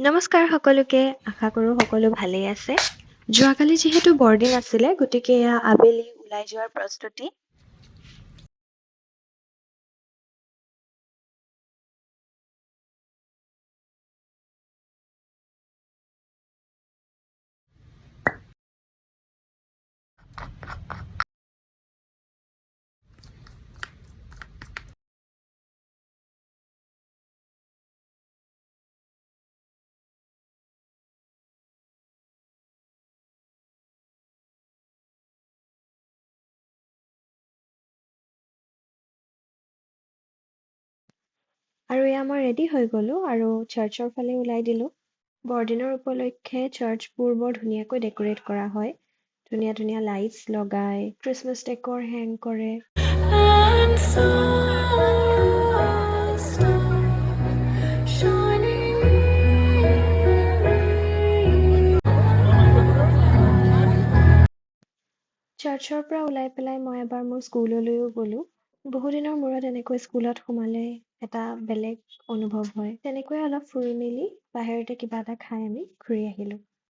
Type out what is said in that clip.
নমস্কাৰ সকলোকে, আশা কৰোঁ সকলো ভালেই আছে। যোৱাকালি যিহেতু বৰদিন আছিলে, গতিকে এয়া আবেলি ওলাই যোৱাৰ প্ৰস্তুতি। আৰু এয়া মই ৰেডি হৈ গ'লো আৰু চাৰ্চৰ ফালে ওলাই দিলোঁ। বৰদিনৰ উপলক্ষে চাৰ্চবোৰ বৰ ধুনীয়াকৈ ডেক'ৰেট কৰা হয়। ধুনীয়া ধুনীয়া লাইটছ লগাই, ক্ৰিছমাছ ডেকৰ হেং কৰে। And so a star shining in চাৰ্চৰ পৰা ওলাই পেলাই মই এবাৰ মোৰ স্কুললৈও গ'লোঁ। বহুদিনৰ মূৰত এনেকৈ স্কুলত সোমালে এটা বেলেগ অনুভৱ হয়। তেনেকৈ অলপ ফুৰি মেলি বাহিৰতে কিবা এটা খাই আমি ঘূৰি আহিলোঁ।